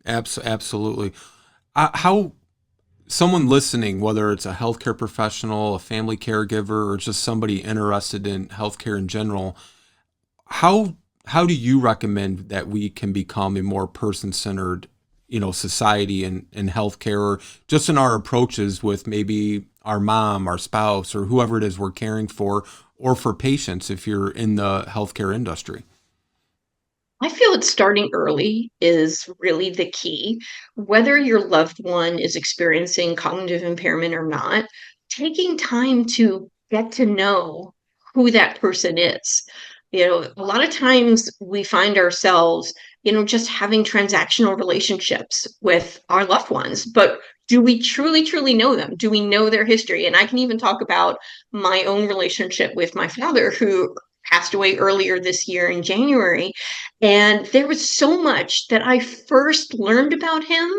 Absolutely. How someone listening, whether it's a healthcare professional, a family caregiver, or just somebody interested in healthcare in general, how how do you recommend that we can become a more person-centered, society in healthcare, or just in our approaches with maybe our mom, our spouse, or whoever it is we're caring for, or for patients if you're in the healthcare industry? I feel that starting early is really the key. Whether your loved one is experiencing cognitive impairment or not, taking time to get to know who that person is. A lot of times we find ourselves, just having transactional relationships with our loved ones, but do we truly, truly know them? Do we know their history? And I can even talk about my own relationship with my father, who passed away earlier this year in January. And there was so much that I first learned about him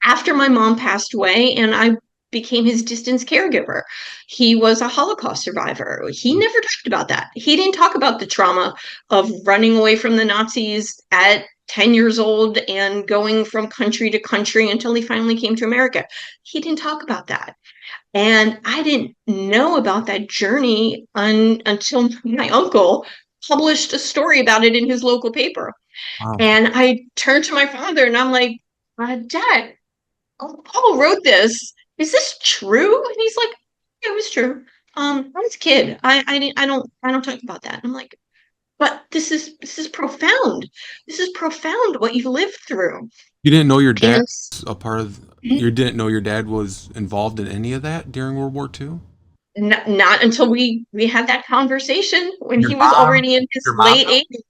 after my mom passed away, and I became his distance caregiver. He was a Holocaust survivor. He never talked about that. He didn't talk about the trauma of running away from the Nazis at 10 years old and going from country to country until he finally came to America. He didn't talk about that. And I didn't know about that journey until my uncle published a story about it in his local paper. Wow. And I turned to my father and I'm like, Dad, Paul wrote this. Is this true? And he's like, yeah, it was true. I was a kid. I don't talk about that. I'm like, but this is profound. This is profound what you've lived through. You didn't know your dad And was a part of, you didn't know your dad was involved in any of that during World War II? not until we had that conversation when Your he was mom, already in his your mom late knows? 80s.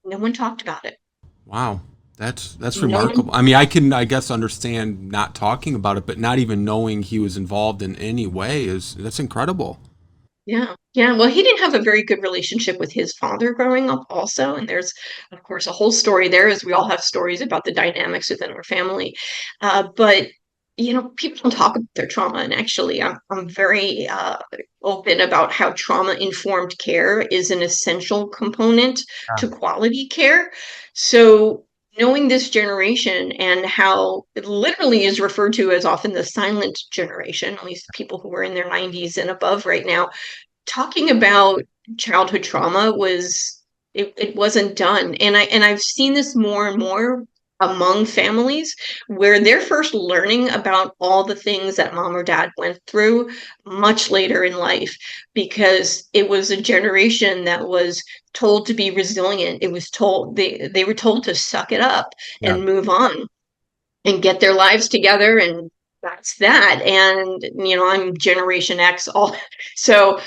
No one talked about it. Wow. That's No one. remarkable. I mean, I can, I guess, understand not talking about it, but not even knowing he was involved in any way is that's incredible. Yeah. Yeah. Well, he didn't have a very good relationship with his father growing up, also. And there's, of course, a whole story there, as we all have stories about the dynamics within our family. But, people don't talk about their trauma. And actually, I'm very open about how trauma informed care is an essential component Yeah. to quality care. So, knowing this generation and how it literally is referred to as often the silent generation, at least people who are in their 90s and above right now, talking about childhood trauma it wasn't done. And I've seen this more and more among families where they're first learning about all the things that mom or dad went through much later in life, because it was a generation that was told to be resilient. It was told they were told to suck it up Yeah. and move on and get their lives together, and that's that. And I'm generation X, all so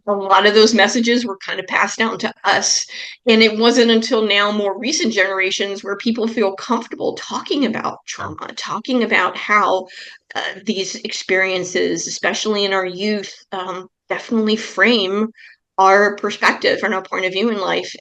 a lot of those messages were kind of passed down to us. And it wasn't until now, more recent generations, where people feel comfortable talking about Yeah. trauma, talking about how these experiences, especially in our youth, definitely frame our perspective and our point of view in life.